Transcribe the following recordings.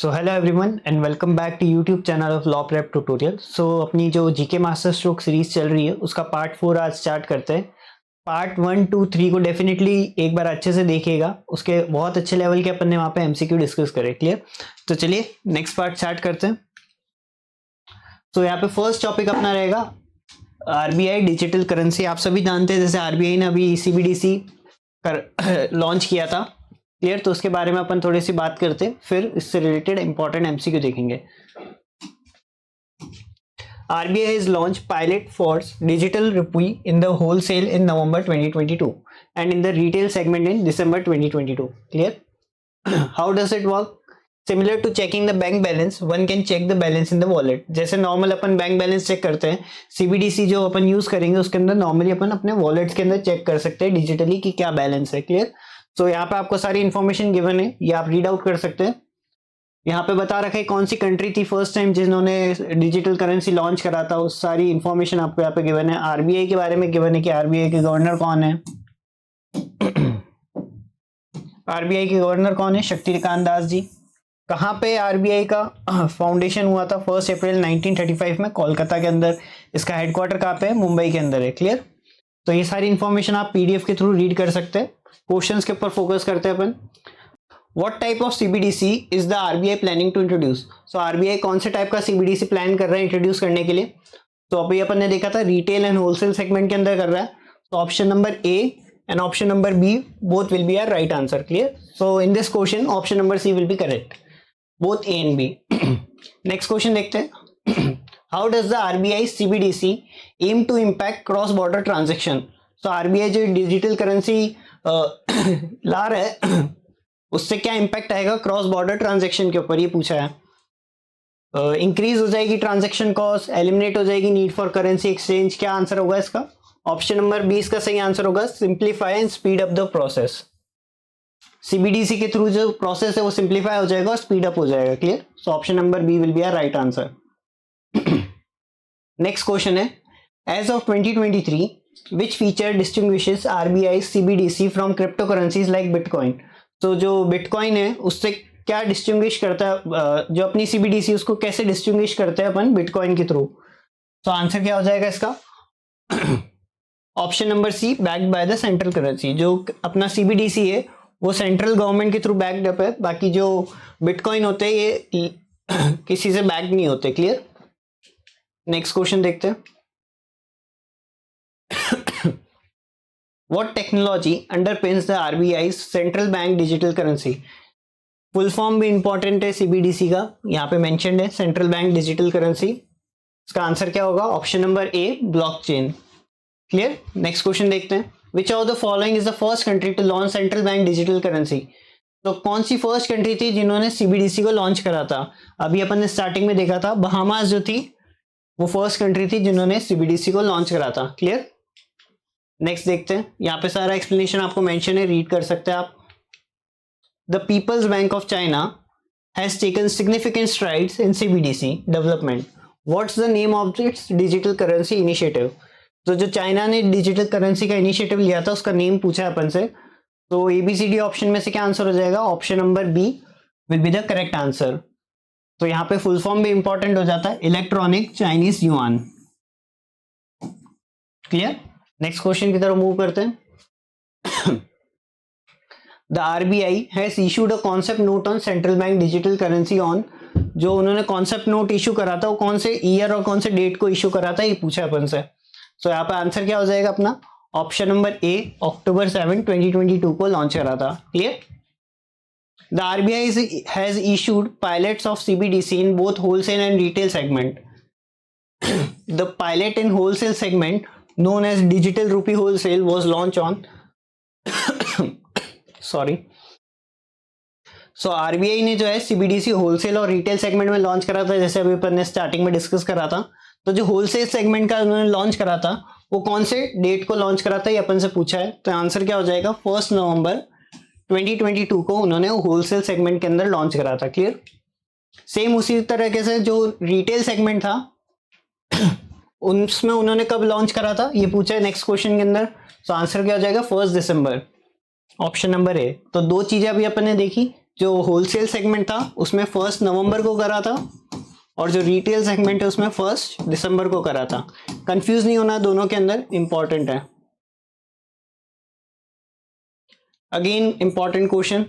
So hello everyone and welcome back to YouTube channel of law prep tutorial. So अपनी जो GK master stroke series चल रही है उसका पार्ट 4 आज स्टार्ट करते हैं। पार्ट 1, 2, 3 को डेफिनेटली एक बार अच्छे से देखिएगा, उसके बहुत अच्छे लेवल के अपन ने वहाँ पे एमसीक्यू डिस्कस करे। क्लियर? तो चलिए नेक्स्ट पार्ट स्टार्ट करते हैं। तो यहाँ पे फर्स्ट टॉपिक अपना रहेगा आरबीआई डिजिटल करेंसी। आप सभी जानते हैं जैसे आरबीआई ने अभी सीबीडीसी लॉन्च किया था। क्लियर? तो उसके बारे में अपन थोड़ी सी बात करते हैं, फिर इससे रिलेटेड इंपॉर्टेंट एमसीक्यू देखेंगे। RBI has launched pilot for digital rupee in the wholesale in November 2022 and in the retail segment in December 2022. Clear? How does it work? Similar to checking the bank balance, one can check the balance in the wallet. जैसे normal अपन bank balance check करते हैं, CBDC जो अपन use करेंगे उसके अंदर normally अपन अपने wallet के अंदर चेक कर सकते हैं डिजिटली कि क्या बैलेंस है। क्लियर? तो यहाँ पे आपको सारी इन्फॉर्मेशन गिवन है, ये आप रीड आउट कर सकते हैं। यहाँ पे बता रखा है कौन सी कंट्री थी फर्स्ट टाइम जिन्होंने डिजिटल करेंसी लॉन्च करा था, उस सारी इन्फॉर्मेशन आपको यहाँ पे गिवन है। आरबीआई के बारे में गिवन है कि आरबीआई के गवर्नर कौन है। आरबीआई के गवर्नर कौन है? शक्तिकांत दास जी। कहाँ पे आरबीआई का फाउंडेशन हुआ था? 1 अप्रैल 1935 में कोलकाता के अंदर। इसका हेडक्वार्टर कहाँ पे है? मुंबई के अंदर है। क्लियर? तो ये सारी इन्फॉर्मेशन आप पीडीएफ के थ्रू रीड कर सकते हैं। क्वेश्चंस के ऊपर फोकस करते हैं अपन। What type of CBDC is the RBI planning to introduce? So RBI कौन से टाइप का CBDC प्लान कर रहा है इंट्रोड्यूस करने के लिए? तो अभी अपन ने देखा था रिटेल एंड होलसेल सेगमेंट के अंदर कर रहा है। तो option number A and option number B both will be our right answer. Clear? So in this question option number C will be correct, both A and B. Next question देखते हैं। How does the RBI CBDC aim to impact cross border transaction? So RBI जो digital currency ला रहा है उससे क्या impact आएगा cross border transaction के ऊपर, ये पूछा है। इंक्रीज हो जाएगी ट्रांजैक्शन कॉस्ट, एलिमिनेट हो जाएगी नीड फॉर करेंसी एक्सचेंज। क्या आंसर होगा इसका? ऑप्शन नंबर बी इसका सही आंसर होगा, simplify and speed up the process. CBDC के थ्रू जो प्रोसेस है वो सिंप्लीफाई हो जाएगा और स्पीड अप हो जाएगा। Clear? So option number B will be our right answer. Next question है, as of 2023 which feature distinguishes RBI CBDC from cryptocurrencies like Bitcoin? तो जो बिटकॉइन है उससे क्या डिस्टिंग्विश करता है, जो अपनी सीबीडीसी उसको कैसे डिस्टिंग्विश करते हैं अपन बिटकॉइन के थ्रू? तो आंसर क्या हो जाएगा इसका? Option number C, backed by the central currency. जो अपना सीबीडीसी है वो सेंट्रल गवर्नमेंट के थ्रू बैक्ड अप है, बाकी जो बिटकॉइन होते हैं ये किसी से बैक्ड नहीं होते। क्लियर? नेक्स्ट क्वेश्चन देखते हैं। What technology underpins the RBI's central bank digital currency? Full form भी इंपॉर्टेंट है सीबीडीसी का, यहाँ पे मेंशन्ड है सेंट्रल बैंक डिजिटल करेंसी। इसका आंसर क्या होगा? Option number A, blockchain. Clear? Next question देखते हैं। Which of the following is the first country to launch central bank digital currency? तो कौन सी फर्स्ट कंट्री थी जिन्होंने सीबीडीसी को लॉन्च करा था? अभी अपन ने स्टार्टिंग में देखा था बहामास जो थी वो फर्स्ट कंट्री थी जिन्होंने सीबीडीसी को लॉन्च करा था। क्लियर? नेक्स्ट देखते हैं, यहाँ पे सारा एक्सप्लेनेशन आपको मेंशन है, रीड कर सकते हैं आप। The People's Bank of China has taken significant strides in CBDC development. What's the name of its digital currency initiative? तो जो चाइना ने डिजिटल करेंसी का इनिशिएटिव लिया था उसका नेम पूछा है अपन से। तो एबीसीडी ऑप्शन में से क्या आंसर हो जाएगा? Option number B will be the correct answer. तो यहाँ पे फुल फॉर्म भी इंपॉर्टेंट हो जाता है, electronic Chinese yuan. Clear? Next question की तरफ मूव करते हैं। The RBI has issued a concept note on central bank digital currency on. जो उन्होंने कॉन्सेप्ट नोट इशू करा था वो कौन से ईयर और कौन से डेट को इशू करा था, ये पूछा अपन से। तो यहाँ पे आंसर क्या हो जाएगा अपना? ऑप्शन नंबर ए, अक्टूबर 7, 2022 को लॉन्च करा था। Clear? The RBI has issued pilots of CBDC in both wholesale and retail segment. The pilot in wholesale segment known as digital rupee wholesale was launched on sorry so RBI ने जो है CBDC wholesale और retail segment में launch करा था, जैसे अभी अपन ने स्टार्टिंग में डिस्कस करा था। तो जो होलसेल सेगमेंट का उन्होंने लॉन्च करा था वो कौन से डेट को लॉन्च करा था ये अपन से पूछा है। तो आंसर क्या हो जाएगा? 1 नवंबर 2022 को उन्होंने होलसेल सेगमेंट के अंदर लॉन्च करा था। क्लियर? सेम उसी तरीके से जो रिटेल सेगमेंट था उसमें उन्होंने कब लॉन्च करा था ये पूछा है नेक्स्ट क्वेश्चन के अंदर। तो आंसर क्या हो जाएगा? 1 दिसंबर, ऑप्शन नंबर ए। तो दो चीजें अभी अपन ने देखी, जो होलसेल सेगमेंट था उसमें 1 नवंबर को करा था और जो रिटेल सेगमेंट है उसमें 1 दिसंबर को करा था। कंफ्यूज नहीं होना, दोनों के अंदर इंपॉर्टेंट है। Again important question,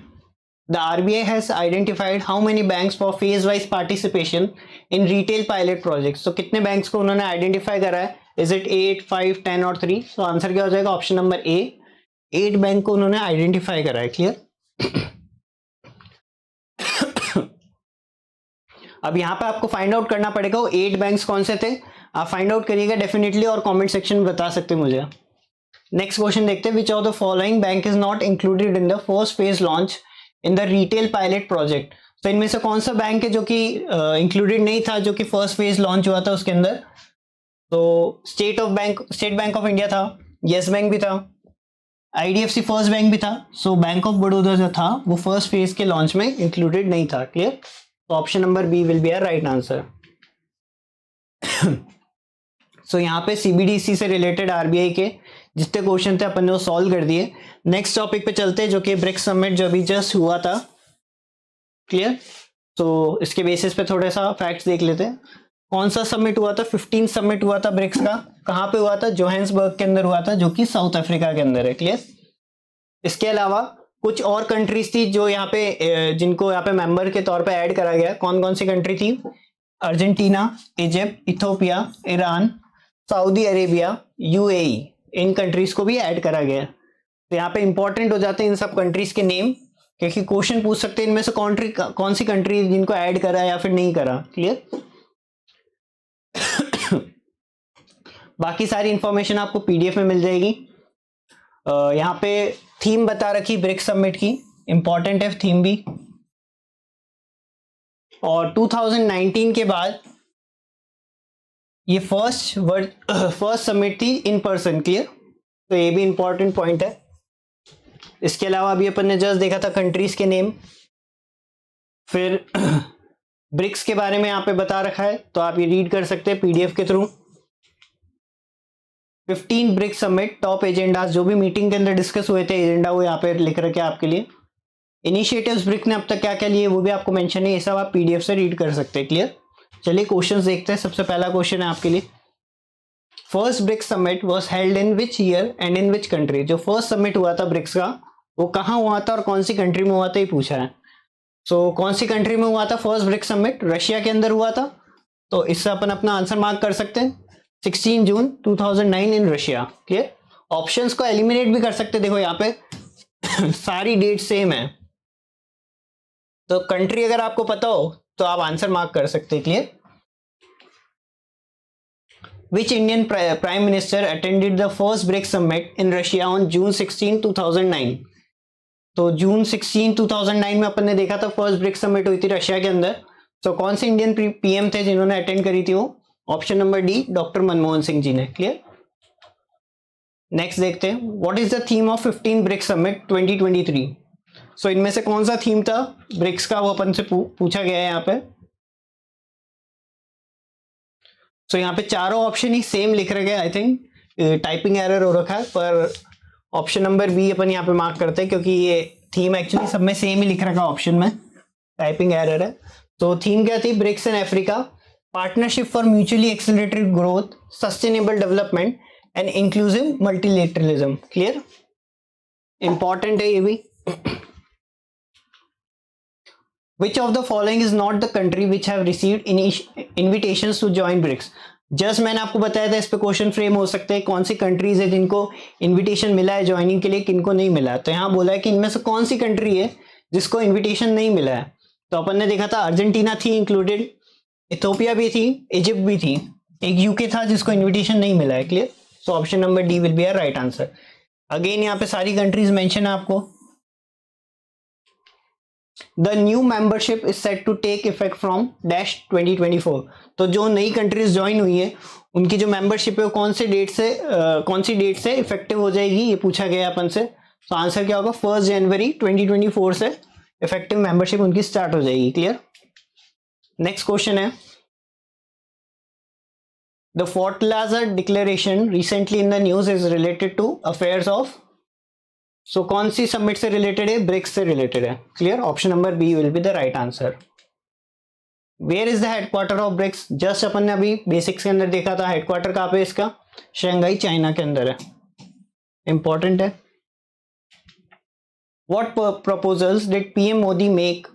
the RBI has identified how many banks for phase wise participation in retail pilot projects. तो कितने बैंक्स को उन्होंने आइडेंटिफाई करा है? इज इट 8, 5, 10 और 3? तो आंसर क्या हो जाएगा? ऑप्शन नंबर ए, 8 बैंक को उन्होंने आइडेंटिफाई करा है। क्लियर? अब यहाँ पे आपको फाइंड आउट करना पड़ेगा वो 8 बैंक्स कौन से थे। आप फाइंड आउट करिएगा डेफिनेटली और कमेंट सेक्शन में बता सकते हैं मुझे। नेक्स्ट क्वेश्चन देखते हैं, which of the following bank is not included in the first phase launch in the retail pilot project. तो इनमें से कौन सा बैंक है जो कि इंक्लूडेड नहीं था, जो कि फर्स्ट फेज लॉन्च हुआ था उसके अंदर? तो स्टेट बैंक ऑफ इंडिया था, येस बैंक भी था, आईडीएफसी फर्स्ट बैंक भी था। सो बैंक ऑफ बड़ौदा जो था वो फर्स्ट फेज के लॉन्च में इंक्लूडेड नहीं था। क्लियर? तो option number B will be our right answer. So यहाँ पे सीबीडीसी से रिलेटेड आरबीआई के जितने क्वेश्चन थे अपन ने वो सॉल्व कर दिए। नेक्स्ट टॉपिक पे चलते हैं जो कि ब्रिक्स समिट जो अभी जस्ट हुआ था। क्लियर? तो इसके बेसिस पे थोड़ा सा फैक्ट्स देख लेते हैं। कौन सा समिट हुआ था? 15 समिट हुआ था ब्रिक्स का। कहाँ पे हुआ था? जोहान्सबर्ग के अंदर हुआ था, जो कि साउथ अफ्रीका के अंदर है। क्लियर? इसके अलावा कुछ और कंट्रीज थी जो यहाँ पे जिनको यहाँ पे मेंबर के तौर पे ऐड करा गया। कौन कौन सी कंट्री थी? Argentina, Egypt, Ethiopia, Iran, Saudi Arabia, UAE, इन कंट्रीज को भी ऐड करा गया। तो यहाँ पे इंपॉर्टेंट हो जाते हैं इन सब कंट्रीज के नेम, क्योंकि क्वेश्चन पूछ सकते हैं इनमें से कौन सी कंट्री जिनको ऐड करा या फिर नहीं करा। क्लियर? बाकी सारी इंफॉर्मेशन आपको पीडीएफ में मिल जाएगी। यहाँ पे थीम बता रखी ब्रिक्स समिट की, इंपॉर्टेंट है थीम भी। और 2019 के बाद ये फर्स्ट समिट थी इन पर्सन। क्लियर? तो ये भी इंपॉर्टेंट पॉइंट है। इसके अलावा अभी अपन ने जस्ट देखा था कंट्रीज के नेम, फिर ब्रिक्स के बारे में यहाँ पे बता रखा है, तो आप ये रीड कर सकते हैं पीडीएफ के थ्रू। 15 ब्रिक्स समिट टॉप एजेंडास, जो भी मीटिंग के अंदर डिस्कस हुए थे एजेंडा, वो यहाँ पे लिख रखे आपके लिए। इनिशिएटिव्स ब्रिक्स ने अब तक क्या क्या लिए वो भी आपको मेंशन है, ये सब आप पीडीएफ से रीड कर सकते हैं। क्लियर? चलिए क्वेश्चंस देखते हैं। सबसे पहला क्वेश्चन है आपके लिए, first BRICS summit was held in which year and in which country. जो फर्स्ट समिट हुआ था ब्रिक्स का वो कहाँ हुआ था और कौन सी कंट्री में हुआ था, ये पूछा है। सो कौन सी कंट्री में हुआ था फर्स्ट ब्रिक्स समिट? रशिया के अंदर हुआ था। तो इससे अपन अपना आंसर मार्क कर सकते हैं, 16 जून 2009 इन रशिया। क्लियर? ऑप्शंस को एलिमिनेट भी कर सकते, देखो यहाँ पे सारी डेट सेम है, तो कंट्री अगर आपको पता हो तो आप आंसर मार्क कर सकते हैं। Clear? Which Indian Prime Minister attended the first BRICS summit in Russia on June 16, 2009? तो जून 16, 2009 में अपन ने देखा था फर्स्ट ब्रिक्स समिट हुई थी रशिया के अंदर। तो कौन से इंडियन पीएम थे जिन्होंने अटेंड करी थी वो? Option number D, doctor Manmohan Singh ji ने। क्लियर? नेक्स्ट देखते हैं, what is the theme of 15 BRICS summit 2023? So इनमें से कौन सा थीम था ब्रिक्स का, वो अपन से पूछा गया है यहाँ पे। सो यहाँ पे चारों ऑप्शन ही सेम लिख रखे हैं। आई थिंक टाइपिंग एरर हो रखा है, पर ऑप्शन नंबर बी अपन यहाँ पे मार्क करते हैं, क्योंकि ये थीम एक्चुअली सब में सेम ही लिख रखा है, ऑप्शन में टाइपिंग एरर है। तो थीम क्या थी? BRICS and Africa, partnership for mutually accelerated growth, sustainable development and inclusive multilateralism. Clear? Important है ये भी। Which of the following is not the country which have received invitations to join BRICS? Just मैंने आपको बताया था इस पे question frame हो सकते हैं, कौन सी कंट्रीज है जिनको इनविटेशन मिला है ज्वाइनिंग के लिए, किनको नहीं मिला है। तो यहाँ बोला है कि इनमें से कौन सी कंट्री है जिसको इन्विटेशन नहीं मिला है। तो अपन ने देखा था अर्जेंटीना थी इंक्लूडेड, इथोपिया भी थी, इजिप्ट भी थी, एक यूके था जिसको इन्विटेशन नहीं मिला है। Clear? So option number D will be our right answer. Again यहाँ पे सारी कंट्रीज मेंशन है आपको। The new membership is set to take effect from dash 2024। तो जो नई कंट्रीज ज्वाइन हुई है उनकी जो मेंबरशिप है वो कौन सी डेट से इफेक्टिव हो जाएगी, ये पूछा गया अपन से। तो आंसर क्या होगा? 1 जनवरी 2024 से इफेक्टिव मेंबरशिप उनकी स्टार्ट हो जाएगी। क्लियर? नेक्स्ट क्वेश्चन है, the Fortaleza declaration recently in the news is related to affairs of so कौन सी समिट से रिलेटेड है? ब्रिक्स से रिलेटेड है। Clear, option number B will be the right answer. Where is the headquarter of BRICS? Just अपन ने अभी basics के अंदर देखा था, हेडक्वार्टर कहाँ पे इसका? शंघाई चाइना के अंदर है, इंपॉर्टेंट है। What proposals did PM Modi make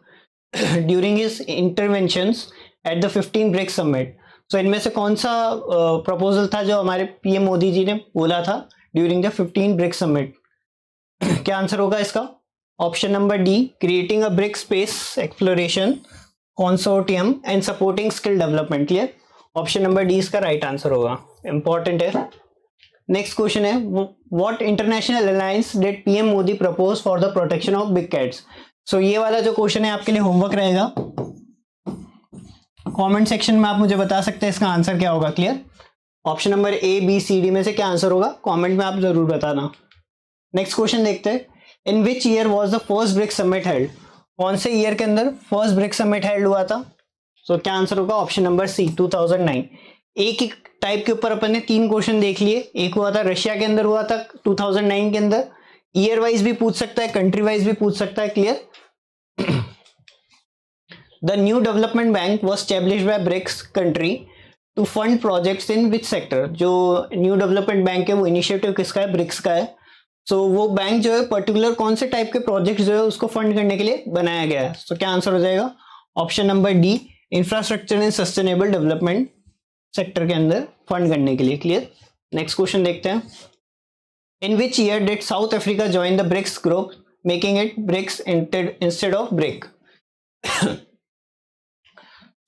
during his interventions at the 15 BRICS summit? So इनमें से कौन सा प्रपोजल था जो हमारे पीएम मोदी जी ने बोला था ड्यूरिंग द 15 ब्रिक्स समिट? क्या आंसर होगा इसका? Option number D, creating a BRICS space exploration consortium and supporting skill development. Clear, option number D इसका राइट आंसर होगा, इंपॉर्टेंट है। नेक्स्ट क्वेश्चन है, what international alliance did PM Modi propose for the protection of big cats? So ये वाला जो question है आपके लिए होमवर्क रहेगा, कमेंट सेक्शन में आप मुझे बता सकते हैं इसका आंसर क्या होगा। Clear, option number A B C D में से क्या आंसर होगा कमेंट में आप जरूर बताना। नेक्स्ट क्वेश्चन देखते हैं, in which year was the first BRICS summit held? कौन से ईयर के अंदर फर्स्ट ब्रिक्स समिट हेल्ड हुआ था? सो क्या आंसर होगा? Option number C, 2009। एक ही टाइप के ऊपर अपन ने 3 क्वेश्चन देख लिए, एक हुआ था रशिया के अंदर हुआ था 2009 के अंदर, ईयर वाइज भी पूछ सकता है, कंट्री वाइज भी पूछ सकता है। Clear, the New Development Bank was established by BRICS country to fund projects in which sector? जो न्यू डेवलपमेंट बैंक है वो इनिशिएटिव किसका है? ब्रिक्स का है। सो वो बैंक जो है पर्टिकुलर कौन से टाइप के प्रोजेक्ट जो है उसको फंड करने के लिए बनाया गया है। सो क्या आंसर हो जाएगा? Option number D, infrastructure and sustainable development sector के अंदर फंड करने के लिए। क्लियर, नेक्स्ट क्वेश्चन देखते हैं, in which year did South Africa join the BRICS group making it BRICS instead of BRIC?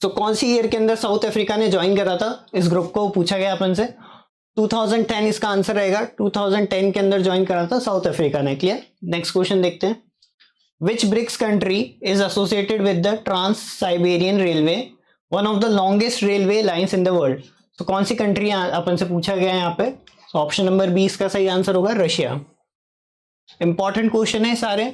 तो कौन सी ईयर के अंदर साउथ अफ्रीका ने ज्वाइन करा था इस ग्रुप को, पूछा गया अपन से। 2010 इसका आंसर रहेगा, 2010 के अंदर ज्वाइन करा था साउथ अफ्रीका ने। क्लियर, नेक्स्ट क्वेश्चन देखते हैं, which BRICS country is associated with the trans Siberian railway, one of the longest railway lines in the world? तो कौन सी कंट्री अपन से पूछा गया है यहाँ पे? तो ऑप्शन नंबर बी इसका सही आंसर होगा, रशिया। इंपॉर्टेंट क्वेश्चन है सारे।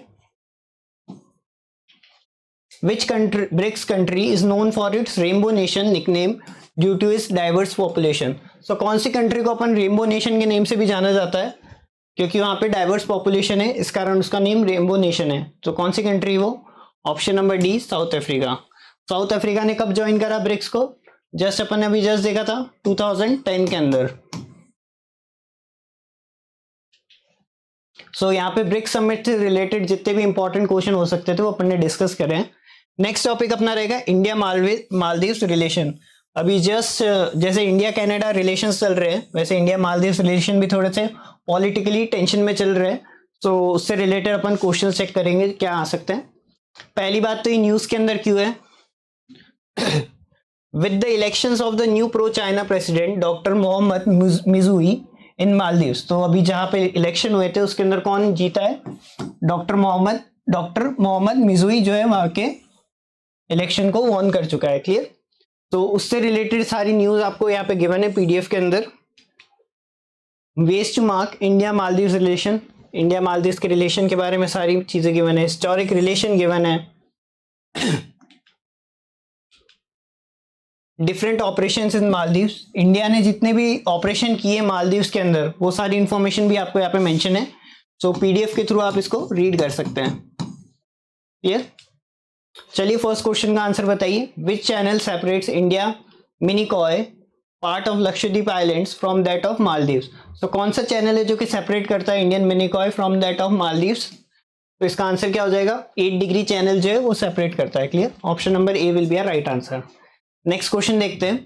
Which country, BRICS country is known for its Rainbow Nation nickname due to its diverse population? So कौन सी कंट्री को अपन रेनबो नेशन के नेम से भी जाना जाता है? क्योंकि वहां पे डाइवर्स पॉपुलेशन है, इस कारण उसका नेम रेनबो नेशन है। तो कौन सी कंट्री वो? Option number D, south Africa. South Africa ने कब ज्वाइन करा ब्रिक्स को? जस्ट अपन ने अभी जस्ट देखा था 2010 के अंदर। सो यहाँ पे ब्रिक्स समिट से रिलेटेड जितने भी इंपॉर्टेंट क्वेश्चन हो सकते थे वो अपन ने डिस्कस करे हैं। नेक्स्ट टॉपिक अपना रहेगा इंडिया मालदीव्स रिलेशन। अभी जस्ट जैसे इंडिया कनाडा रिलेशंस चल रहे हैं वैसे इंडिया मालदीव्स रिलेशन भी थोड़े से पॉलिटिकली टेंशन में चल रहे हैं। सो उससे रिलेटेड अपन क्वेश्चन चेक करेंगे क्या आ सकते हैं। पहली बात तो ये न्यूज के अंदर क्यों है, with the elections of the new pro China president doctor Mohamed Muizzu in Maldives. तो अभी जहां पे इलेक्शन हुए थे उसके अंदर कौन जीता है? डॉक्टर मोहम्मद मिजुई जो है वहां के इलेक्शन को वॉन कर चुका है। क्लियर, तो उससे रिलेटेड सारी न्यूज आपको यहाँ पे गिवन है पीडीएफ के अंदर। Ways to mark India Maldives relation, India Maldives के रिलेशन के बारे में सारी चीजें गिवन है। हिस्टोरिक रिलेशन गिवन है, different operations in Maldives, India ने जितने भी ऑपरेशन किए मालदीव्स के अंदर वो सारी इंफॉर्मेशन भी आपको यहाँ पे मेंशन है। सो पीडीएफ के थ्रू आप इसको रीड कर सकते हैं। क्लियर, चलिए फर्स्ट क्वेश्चन का आंसर बताइए। Which channel separates India Minicoy part of Lakshadweep islands from that of Maldives? तो कौन सा चैनल है जो कि सेपरेट करता है Indian Minicoy from that of Maldives? तो इसका आंसर क्या हो जाएगा? 8 डिग्री चैनल जो है वो सेपरेट करता है। Clear, option number A will be a right answer. Next question देखते हैं,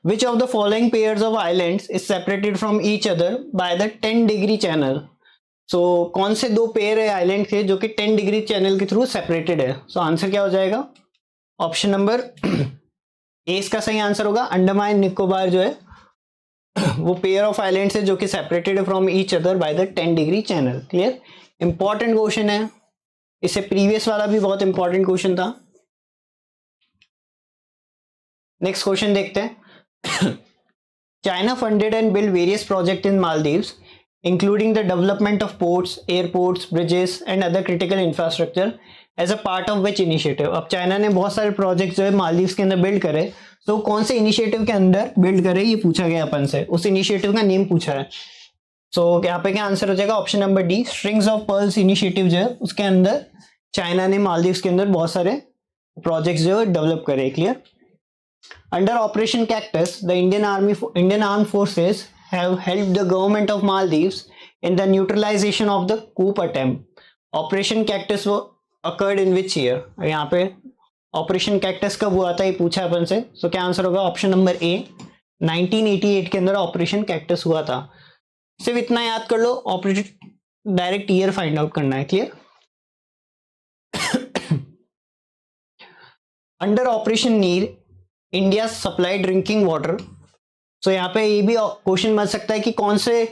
which of the following pairs of islands is separated from each other by the 10 degree channel? So कौन से 2 pair है आइलैंड के जो कि 10 डिग्री चैनल के through separated है? सो आंसर क्या हो जाएगा? ऑप्शन नंबर ए इसका सही आंसर होगा। अंडमान निकोबार जो है वो पेयर ऑफ आइलैंड्स है जो कि सेपरेटेड है from each other by the 10 degree channel. Clear, important question है, इससे प्रीवियस वाला भी बहुत इंपॉर्टेंट क्वेश्चन था। नेक्स्ट क्वेश्चन देखते हैं, China funded and build various project in Maldives including the development of ports, airports, bridges and other critical infrastructure as a part of which initiative? अब China ने बहुत सारे प्रोजेक्ट जो है मालदीव्स के अंदर बिल्ड करे, तो कौन से इनिशिएटिव के अंदर बिल्ड करे ये पूछा गया अपन से, उस इनिशिएटिव का नेम पूछा है। सो यहाँ पे क्या आंसर हो जाएगा option number D, strings of pearls initiative जो है उसके अंदर चाइना ने मालदीव्स के अंदर बहुत सारे प्रोजेक्ट्स जो है डेवलप करे। Clear. Under operation Cactus the Indian arm forces have helped the government of Maldives in the neutralisation of the coup attempt. Operation Cactus वो अकर्ड इन विच ईयर? यहाँ पे ऑपरेशन कैक्टस कब हुआ था ये पूछा अपन से। सो क्या आंसर होगा ऑप्शन नंबर ए, 1988 के अंदर ऑपरेशन कैक्टस हुआ था। सिर्फ इतना याद कर लो, operation direct year find out करना है। Clear. Under operation Neer India supply drinking water. So यहाँ पे ये भी क्वेश्चन बन सकता है कि कौन से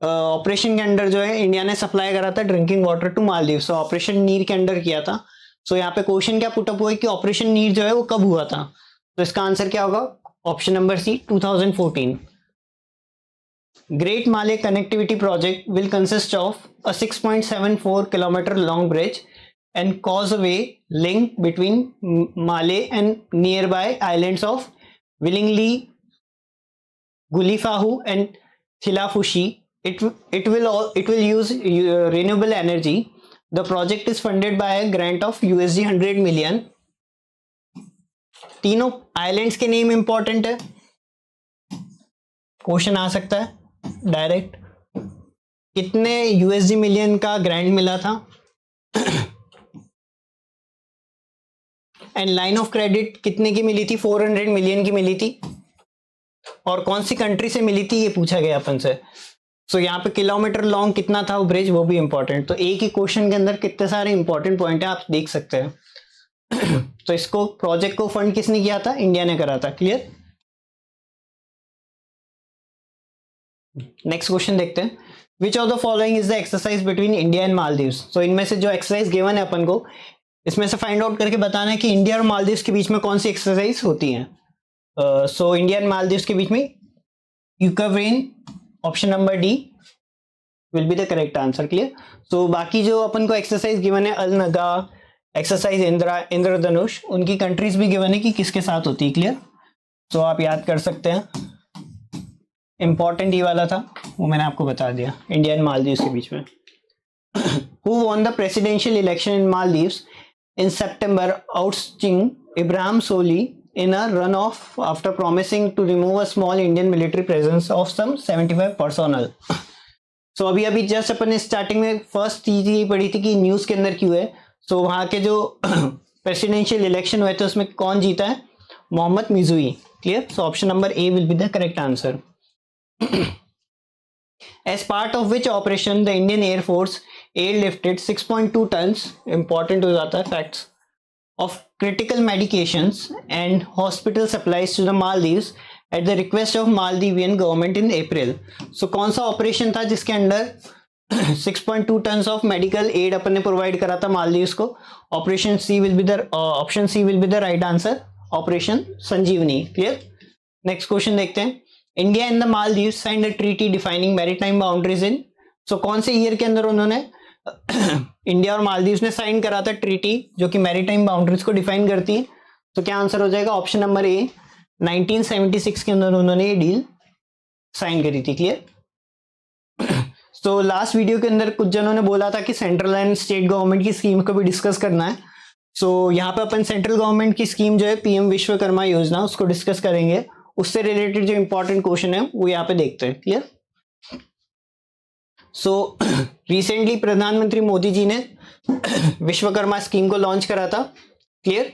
ऑपरेशन के अंडर जो है इंडिया ने सप्लाई करा था drinking water to Maldives. So operation Neer के अंडर किया था। सो यहाँ पे क्वेश्चन क्या पुटअप हुआ है कि ऑपरेशन नीर जो है वो कब हुआ था। तो इसका आंसर क्या होगा option number C, 2014। Great Malay Connectivity Project will consist of a 6.74 kilometer long bridge and causeway link between Malay and nearby islands of Willingly, Gulifahu and Thilafushi. It will use renewable energy. The project is funded by a grant of USD 100 million. तीनों islands के name important है, question आ सकता है direct. कितने USD million का grant मिला था and line of credit कितने की मिली थी? 400 मिलियन की मिली थी। और कौन सी कंट्री से मिली थी ये पूछा गया अपन से। सो यहाँ पे किलोमीटर लॉन्ग कितना था वो ब्रिज, वो भी इंपॉर्टेंट। तो एक ही क्वेश्चन के अंदर कितने सारे इंपॉर्टेंट पॉइंट है आप देख सकते हैं। तो इसको प्रोजेक्ट को फंड किसने किया था? इंडिया ने करा था। क्लियर। नेक्स्ट क्वेश्चन देखते हैं। Which of the following is the exercise between India and Maldives. So इनमें से जो एक्सरसाइज गिवन है अपन को, इसमें से फाइंड आउट करके बताना है कि इंडिया और मालदीव्स के बीच में कौन सी एक्सरसाइज होती है। सो इंडिया एंड मालदीव्स के बीच में Ukraine, option number D will be the correct answer. Clear. So बाकी जो अपन को एक्सरसाइज गिवन है अल नगा, एक्सरसाइज इंद्रधनुष, उनकी कंट्रीज भी गिवन है कि किसके साथ होती है। क्लियर। सो आप याद कर सकते हैं, इंपॉर्टेंट ये वाला था वो मैंने आपको बता दिया इंडिया एंड मालदीव्स के बीच में। Who won the presidential election in Maldives in September ousting Ibrahim Solih in a run off after promising to remove a small Indian military presence of some 75 personnel. So अभी जस्ट अपन स्टार्टिंग में फर्स्ट चीज ये पढ़ी थी कि न्यूज के अंदर क्यों है। सो वहां के जो प्रेसिडेंशियल इलेक्शन हुए थे उसमें कौन जीता है? Mohamed Muizzu. Clear. So option number A will be the correct answer. As part of which operation the Indian Air Force airlifted 6.2 tons, important हो जाता है facts, of critical medications and hospital supplies to the Maldives at the request of Maldivian government in April. So कौन सा operation था जिसके under 6.2 tons of medical aid अपन ने provide करा था मालदीव्स को? Operation C will be the option C will be the right answer, operation Sanjeevani. Clear. Next question देखते हैं। India and the Maldives signed a treaty defining maritime boundaries in. So कौन से year के अंदर उन्होंने इंडिया और मालदीव्स ने साइन करा था ट्रीटी जो कि मैरीटाइम बाउंड्रीज को डिफाइन करती है? तो क्या आंसर हो जाएगा ऑप्शन नंबर ए, 1976 के अंदर उन्होंने ये डील साइन करी थी। क्लियर। तो लास्ट वीडियो के अंदर कुछ जनों ने बोला था कि सेंट्रल एंड स्टेट गवर्नमेंट की स्कीम को भी डिस्कस करना है। सो यहाँ पे अपन सेंट्रल गवर्नमेंट की स्कीम जो है पीएम विश्वकर्मा योजना, उसको डिस्कस करेंगे। उससे रिलेटेड जो इंपॉर्टेंट क्वेश्चन है वो यहाँ पे देखते हैं। क्लियर। सो रिसेंटली प्रधानमंत्री मोदी जी ने विश्वकर्मा स्कीम को लॉन्च करा था। क्लियर।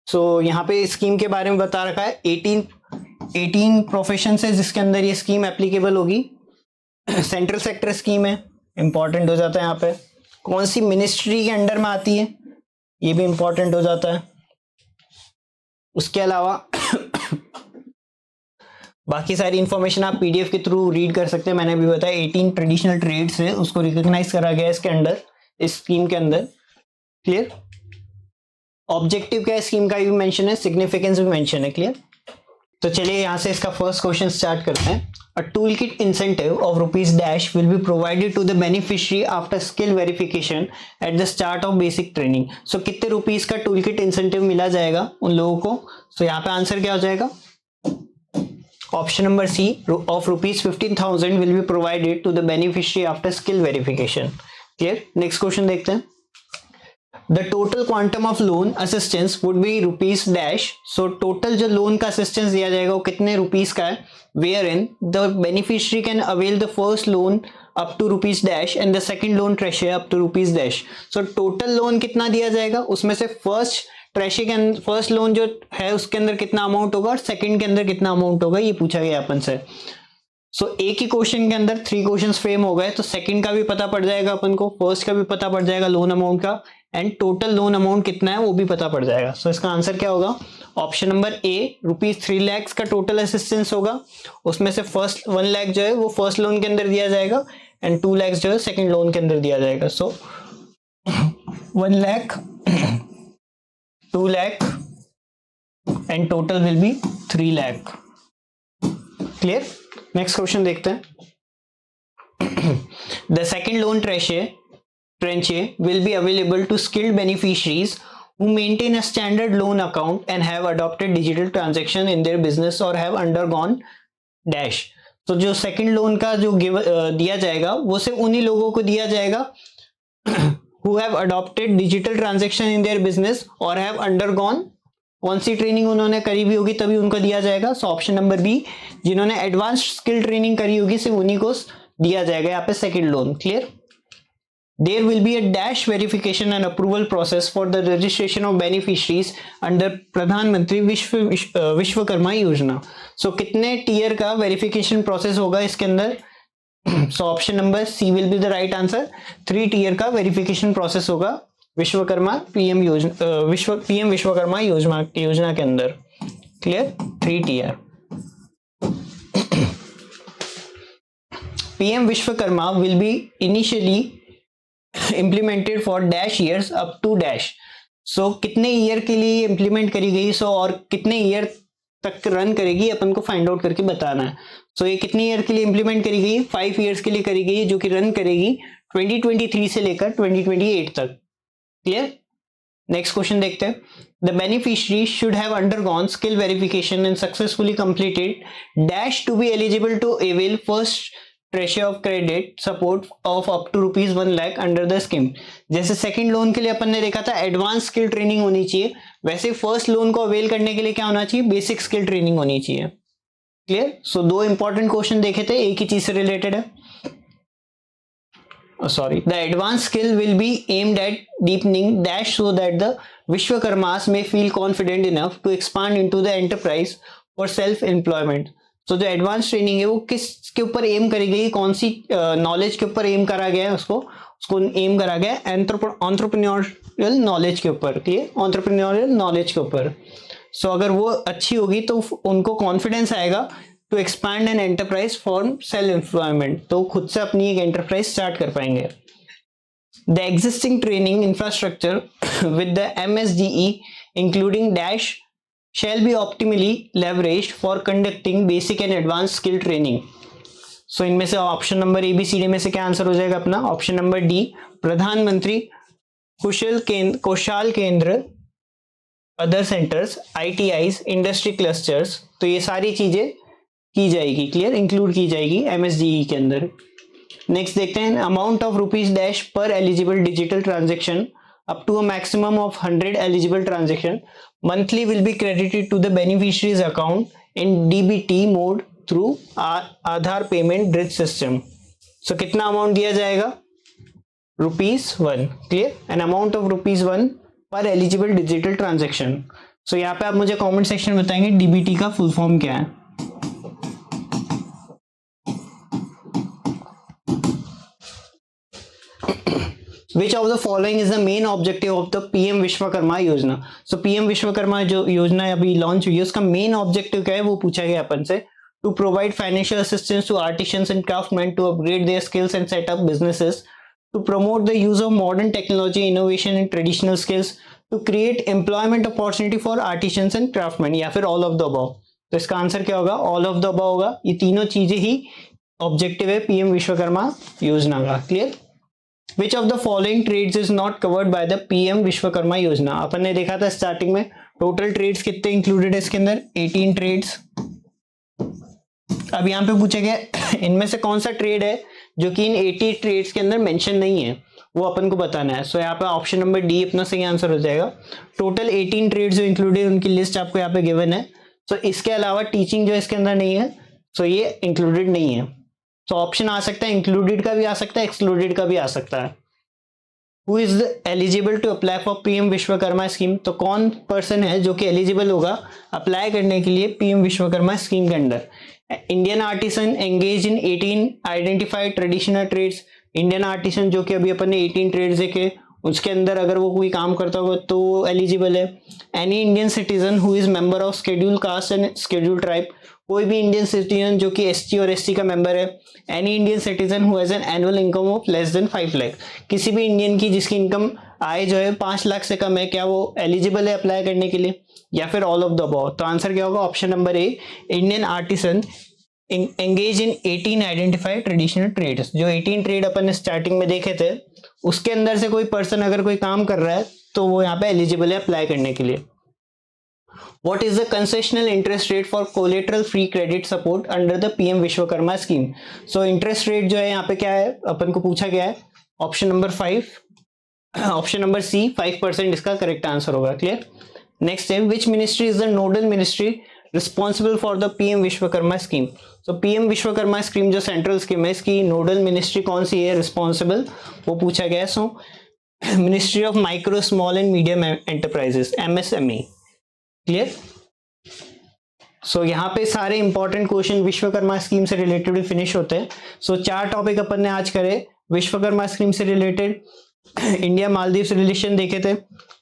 सो यहाँ पे स्कीम के बारे में बता रखा है 18 प्रोफेशन है जिसके अंदर ये स्कीम एप्लीकेबल होगी। सेंट्रल सेक्टर स्कीम है, इंपॉर्टेंट हो जाता है। यहाँ पे कौन सी मिनिस्ट्री के अंडर में आती है ये भी इंपॉर्टेंट हो जाता है। उसके अलावा बाकी सारी इंफॉर्मेशन आप पीडीएफ के थ्रू रीड कर सकते हैं। मैंने भी बताया 18 ट्रेडिशनल ट्रेड्स है उसको रिकॉग्नाइज करा गया इसके अंडर, इस स्कीम के अंदर। क्लियर। ऑब्जेक्टिव क्या है स्कीम का भी मेंशन है, सिग्निफिकेंस भी मेंशन है। क्लियर। तो चलिए यहाँ से इसका फर्स्ट क्वेश्चन स्टार्ट करते हैं। A tool kit incentive of ₹डैश will be provided to the beneficiary after skill verification at the start of basic training. So कितने रुपीज का टूल किट इंसेंटिव मिला जाएगा उन लोगों को? सो यहाँ पे आंसर क्या हो जाएगा option number C of rupees 15,000 will be provided to the beneficiary after skill verification. Clear. Next question देखते हैं। The total quantum of loan assistance would be rupees dash. So total जो लोन का assistance दिया जाएगा वो कितने rupees का है, wherein the beneficiary can avail the first loan up to rupees dash and the second loan treasury up to rupees dash. So total loan कितना दिया जाएगा, उसमें से फर्स्ट ट्रेशरी के अंदर फर्स्ट लोन जो है उसके अंदर कितना अमाउंट होगा और सेकंड के अंदर कितना अमाउंट होगा, ये पूछा गया अपन से। सो एक ही क्वेश्चन के अंदर 3 क्वेश्चंस फ्रेम हो गए, तो सेकंड का भी पता पड़ जाएगा अपन को, फर्स्ट का भी पता पड़ जाएगा लोन अमाउंट का, एंड टोटल लोन अमाउंट कितना है वो भी पता पड़ जाएगा। सो इसका आंसर क्या होगा, option number A rupees 3 lakh का टोटल असिस्टेंस होगा, उसमें से फर्स्ट 1 लाख जो है वो फर्स्ट लोन के अंदर दिया जाएगा एंड 2 लाख जो है सेकंड लोन के अंदर दिया जाएगा। सो 1 lakh 2 lakh and total will be 3 lakh. Clear. Next question देखते हैं। The second loan tranche will be available to skilled beneficiaries who maintain a standard loan account and have adopted digital transaction in their business or have undergone dash। तो जो second loan का जो दिया जाएगा वो सिर्फ उन्हीं लोगों को दिया जाएगा who have adopted digital transaction in their business or have undergone, कौन सी ट्रेनिंग उन्होंने करी भी होगी तभी उनको दिया जाएगा। सो ऑप्शन नंबर बी, जिन्होंने एडवांस स्किल ट्रेनिंग करी होगी सिर्फ उन्हीं को दिया जाएगा यहाँ पे second loan. Clear. There will be a dash verification and approval process for the registration of beneficiaries under प्रधानमंत्री विश्वकर्मा योजना। सो कितने टीयर का वेरिफिकेशन प्रोसेस होगा इसके अंदर, so option number C will be the right answer. 3 tier का verification process होगा Vishwakarma PM Vishwakarma Yojana के अंदर। Clear. 3 tier. PM Vishwakarma will be initially implemented for dash years up to dash। So कितने ईयर के लिए इंप्लीमेंट करी गई, सो और कितने ईयर तक रन करेगी अपन को फाइंड आउट करके बताना है। सो ये कितने ईयर के लिए इंप्लीमेंट करी गई, 5 ईयर्स के लिए करी गई, जो कि रन करेगी 2023 से लेकर 2028 तक। क्लियर। नेक्स्ट क्वेश्चन देखते हैं। The beneficiary should have undergone skill verification and successfully completed dash to be eligible to avail first tranche of credit support of up to rupees 1 lakh under the scheme. जैसे second loan के लिए अपन ने देखा था advance skill training होनी चाहिए, वैसे first loan को अवेल करने के लिए क्या होना चाहिए, बेसिक स्किल ट्रेनिंग होनी चाहिए। क्लियर। सो 2 इंपॉर्टेंट क्वेश्चन देखे थे, एक ही चीज से रिलेटेड है। Sorry, the advance skill will be aimed at deepening dash so that the Vishwakarmas may feel confident enough to expand into the enterprise for self employment. तो जो एडवांस ट्रेनिंग है वो किसके ऊपर एम करी गई, कौन सी नॉलेज के ऊपर एम करा गया है, उसको एम करा गया एंटरप्रेन्योरियल नॉलेज के ऊपर। क्लियर। एंटरप्रेन्योरियल नॉलेज के ऊपर। सो अगर वो अच्छी होगी तो उनको कॉन्फिडेंस आएगा to expand an enterprise for self employment, तो खुद से अपनी एक एंटरप्राइज स्टार्ट कर पाएंगे। The existing training infrastructure with the MSDE including dash shall be optimally leveraged for conducting basic and advanced skill training। सो इनमें से ऑप्शन नंबर ABCD में से क्या आंसर हो जाएगा अपना, ऑप्शन नंबर डी प्रधानमंत्री कौशल केंद्र other centres ITIs industry clusters. तो ये सारी चीजें की जाएगी। क्लियर। इंक्लूड की जाएगी MSDE के अंदर। नेक्स्ट देखते हैं। अमाउंट ऑफ रुपीज डैश पर eligible digital transaction up to a maximum of 100 eligible transaction monthly will be credited to the beneficiary's account in DBT mode through Aadhaar payment bridge system। so कितना amount दिया जाएगा, ₹1। Clear. An amount of ₹1 पर eligible digital transaction. सो यहाँ पे आप मुझे comment section में बताएंगे DBT का फुल फॉर्म क्या है। Which of the following is the main objective of the PM Vishwakarma योजना। सो PM विश्वकर्मा जो योजना अभी लॉन्च हुई है उसका मेन ऑब्जेक्टिव क्या है वो पूछा गया अपन से। To provide financial assistance to artisans and craftman to upgrade their skills and set up businesses, to promote the use of modern technology innovation and traditional skills, to create employment opportunity for artisans and craftman, या फिर all of the above. तो इसका answer क्या होगा, all of the above होगा। ये तीनों चीजें ही ऑब्जेक्टिव है PM विश्वकर्मा योजना का। Clear. Which of the following trades is not covered by the PM Vishwakarma योजना। अपन ने देखा था स्टार्टिंग में टोटल ट्रेड्स कितने इंक्लूडेड है इसके अंदर, 18 ट्रेड्स। अब यहाँ पे पूछा गया इनमें से कौन सा ट्रेड है जो कि इन 80 ट्रेड्स के अंदर मेंशन नहीं है, वो अपन को बताना है। सो यहाँ पे ऑप्शन नंबर डी अपना सही आंसर हो जाएगा। टोटल 18 ट्रेड्स जो इंक्लूडेड उनकी लिस्ट आपको यहाँ पे गिवन है। सो इसके अलावा टीचिंग जो इसके अंदर नहीं है, सो ये इंक्लूडेड नहीं है। तो ऑप्शन आ सकता है इंक्लूडेड का भी आ सकता है, एक्सक्लूडेड का भी आ सकता है। Who is eligible to apply for PM Vishwakarma scheme, तो कौन पर्सन है जो कि एलिजिबल होगा अप्लाई करने के लिए पीएम विश्वकर्मा स्कीम के अंदर। Indian artisan engage in 18 identified traditional trades, Indian artisan जो कि अभी अपन ने 18 ट्रेड्स देखे उसके अंदर अगर वो कोई काम करता होगा तो वो एलिजिबल है। Any Indian citizen who is member of schedule caste and schedule tribe, कोई भी इंडियन सिटीजन जो कि एसटी और एसटी का मेंबर है। Any Indian citizen who has an annual income of less than 5 lakh, किसी भी इंडियन की जिसकी इनकम आय जो है 5 लाख से कम है, क्या वो एलिजिबल है अप्लाई करने के लिए, या फिर ऑल ऑफ द अबव। तो आंसर क्या होगा, option number A, Indian artisan engage in 18 identified traditional trades. जो 18 ट्रेड अपन ने स्टार्टिंग में देखे थे उसके अंदर से कोई पर्सन अगर कोई काम कर रहा है तो वो यहाँ पे एलिजिबल है अप्लाई करने के लिए। What is the concessional interest rate for collateral free credit support under the PM Vishwakarma scheme. So interest rate जो है यहाँ पे क्या है अपन को पूछा गया है, option number 5, option number C 5% इसका करेक्ट आंसर होगा। क्लियर। नेक्स्ट है which ministry is the nodal ministry responsible for the PM Vishwakarma scheme. So PM Vishwakarma scheme जो सेंट्रल स्कीम है इसकी नोडल मिनिस्ट्री कौन सी है रिस्पॉन्सिबल, वो पूछा गया है। So ministry of micro small and medium enterprises, MSME। Clear. So यहाँ पे सारे इंपॉर्टेंट क्वेश्चन विश्वकर्मा स्कीम से रिलेटेड फिनिश होते हैं। सो 4 टॉपिक अपन ने आज करे विश्वकर्मा स्कीम से रिलेटेड, इंडिया मालदीव रिलेशन देखे थे,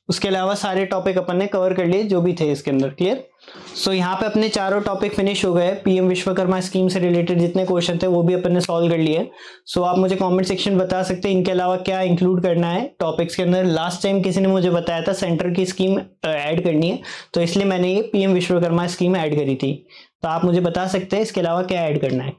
उसके अलावा सारे टॉपिक अपन ने कवर कर लिए जो भी थे इसके अंदर। क्लियर। सो यहाँ पे अपने चारों टॉपिक फिनिश हो गए। पीएम विश्वकर्मा स्कीम से रिलेटेड जितने क्वेश्चन थे वो भी अपन ने सॉल्व कर लिए। सो आप मुझे कमेंट सेक्शन बता सकते हैं इनके अलावा क्या इंक्लूड करना है टॉपिक्स के अंदर। लास्ट टाइम किसी ने मुझे बताया था सेंटर की स्कीम ऐड करनी है, तो इसलिए मैंने ये पीएम विश्वकर्मा स्कीम ऐड करी थी। तो आप मुझे बता सकते हैं इसके अलावा क्या ऐड करना है।